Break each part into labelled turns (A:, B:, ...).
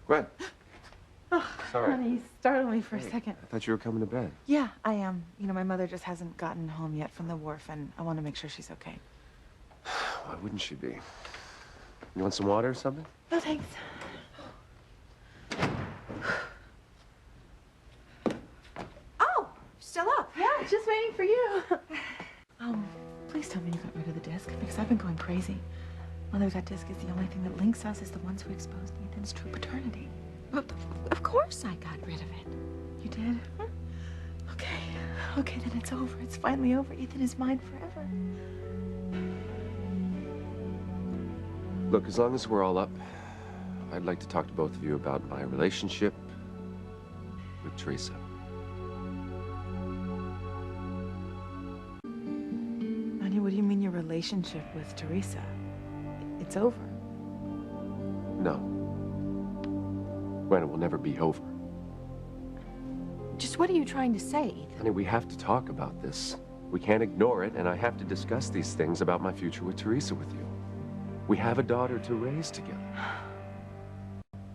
A: Gwen.
B: Oh,
A: Sorry.
B: honey, you startled me for a second.
A: I thought you were coming to bed.
B: Yeah, I am. You know, my mother just hasn't gotten home yet from the wharf, and I want to make sure she's okay.
A: Why wouldn't she be? You want some water or something?
B: No, thanks. Oh, still up? Yeah, just waiting for you. Please tell me you got rid of the disc, because I've been going crazy. Mother, that disc is the only thing that links us as the ones who exposed Ethan's true paternity.
C: Of course I got rid of it.
B: You did? Okay. Okay, then it's over. It's finally over. Ethan is mine forever.
A: Look, as long as we're all up, I'd like to talk to both of you about my relationship with Teresa.
B: Honey, what do you mean your relationship with Teresa? It's over.
A: No. Gwen, it will never be over.
C: Just what are you trying to say, Ethan?
A: Honey, we have to talk about this. We can't ignore it, and I have to discuss these things about my future with Teresa with you. We have a daughter to raise together.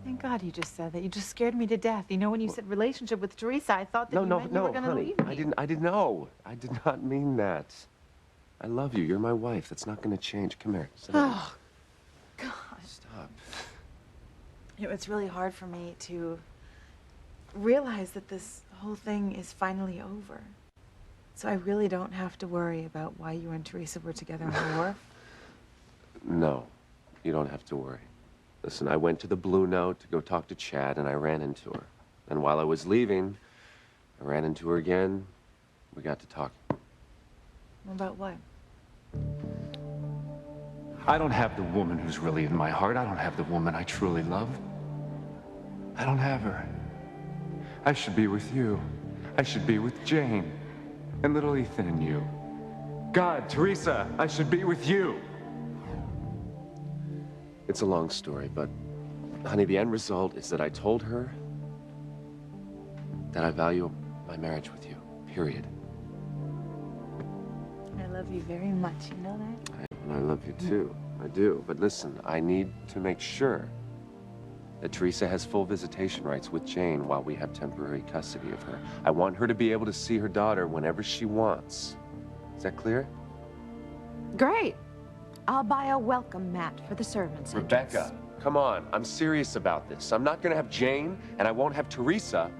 B: Thank God you just said that. You just scared me to death. You know, when you said relationship with Teresa, I thought that you meant you were going to
A: honey,
B: leave me.
A: I didn't know. I did not mean that. I love you. You're my wife. That's not going to change. Come here. Sit down.
B: Oh, God.
A: Stop.
B: You know, it's really hard for me to realize that this whole thing is finally over. So I really don't have to worry about why you and Teresa were together on the wharf?
A: No, you don't have to worry. Listen, I went to the Blue Note to go talk to Chad, and I ran into her. And while I was leaving, I ran into her again. We got to talking.
B: About what?
D: I don't have the woman who's really in my heart. I don't have the woman I truly love. I don't have her. I should be with you. I should be with Jane and little Ethan and you. God, Teresa, I should be with you.
A: It's a long story, but, honey, the end result is that I told her that I value my marriage with you, period.
B: I love you very much, you know that?
A: I love you too. I do. But listen, I need to make sure that Teresa has full visitation rights with Jane while we have temporary custody of her. I want her to be able to see her daughter whenever she wants. Is that clear?
C: Great. I'll buy a welcome mat for the servants.
A: Rebecca, come on. I'm serious about this. I'm not going to have Jane, and I won't have Teresa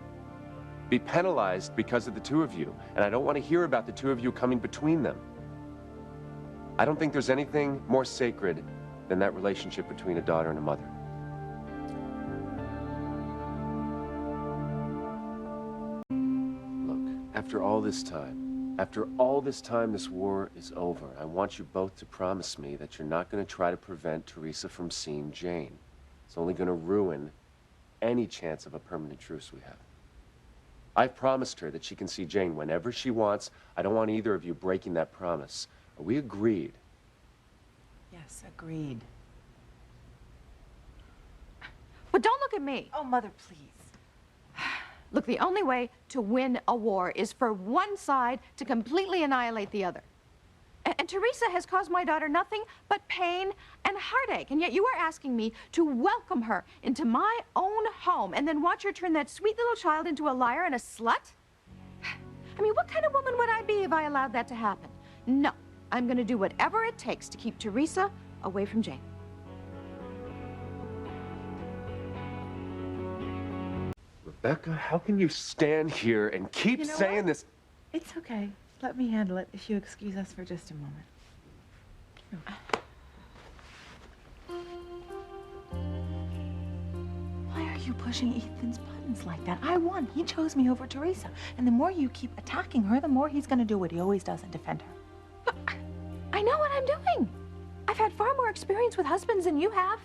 A: be penalized because of the two of you. And I don't want to hear about the two of you coming between them. I don't think there's anything more sacred than that relationship between a daughter and a mother. Look, after all this time this war is over, I want you both to promise me that you're not going to try to prevent Teresa from seeing Jane. It's only going to ruin any chance of a permanent truce we have. I've promised her that she can see Jane whenever she wants. I don't want either of you breaking that promise. Are we agreed?
B: Yes, agreed.
C: But don't look at me.
B: Oh, Mother, please.
C: Look, the only way to win a war is for one side to completely annihilate the other. And Teresa has caused my daughter nothing but pain and heartache, and yet you are asking me to welcome her into my own home and then watch her turn that sweet little child into a liar and a slut? I mean, what kind of woman would I be if I allowed that to happen? No, I'm going to do whatever it takes to keep Teresa away from Jane.
A: Rebecca, how can you stand here and keep saying this?
B: It's okay. Let me handle it if you excuse us for just a moment. Why are you pushing Ethan's buttons like that? I won. He chose me over Teresa. And the more you keep attacking her, the more he's going to do what he always does and defend her.
C: But I know what I'm doing. I've had far more experience with husbands than you have.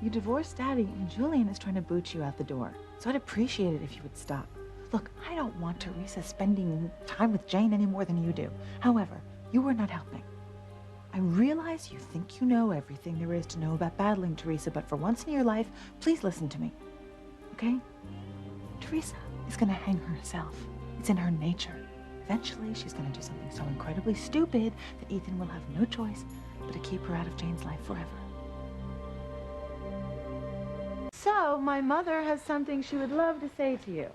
B: You divorced Daddy, and Julian is trying to boot you out the door. So I'd appreciate it if you would stop. Look, I don't want Teresa spending time with Jane any more than you do. However, you are not helping. I realize you think you know everything there is to know about battling Teresa, but for once in your life, please listen to me, okay? Teresa is going to hang herself. It's in her nature. Eventually, she's going to do something so incredibly stupid that Ethan will have no choice but to keep her out of Jane's life forever. So, my mother has something she would love to say to you.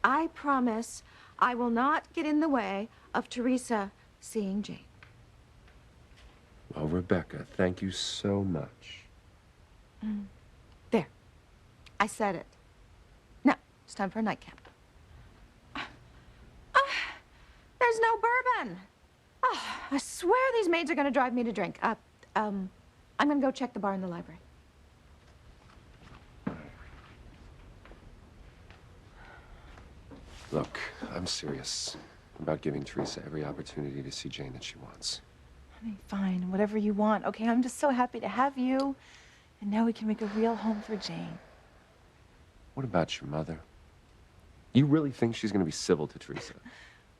C: I promise I will not get in the way of Teresa seeing Jane.
A: Well, Rebecca, thank you so much.
C: There. I said it. Now, it's time for a nightcap. There's no bourbon. I swear these maids are going to drive me to drink. I'm going to go check the bar in the library.
A: Look, I'm serious about giving Teresa every opportunity to see Jane that she wants.
B: Honey, fine, whatever you want. Okay, I'm just so happy to have you. And now we can make a real home for Jane.
A: What about your mother? You really think she's going to be civil to Teresa?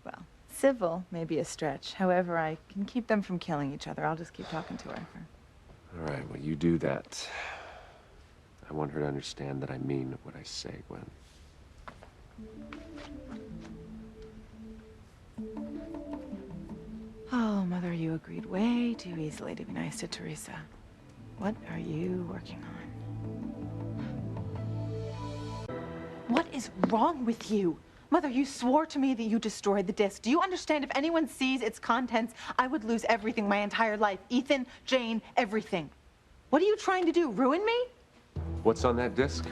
B: Well, civil may be a stretch. However, I can keep them from killing each other. I'll just keep talking to her.
A: All right, well, you do that. I want her to understand that I mean what I say, Gwen.
B: Oh, Mother, you agreed way too easily to be nice to Teresa. What are you working on? What is wrong with you? Mother, you swore to me that you destroyed the disc. Do you understand if anyone sees its contents, I would lose everything, my entire life? Ethan, Jane, everything. What are you trying to do, ruin me?
A: What's on that disc?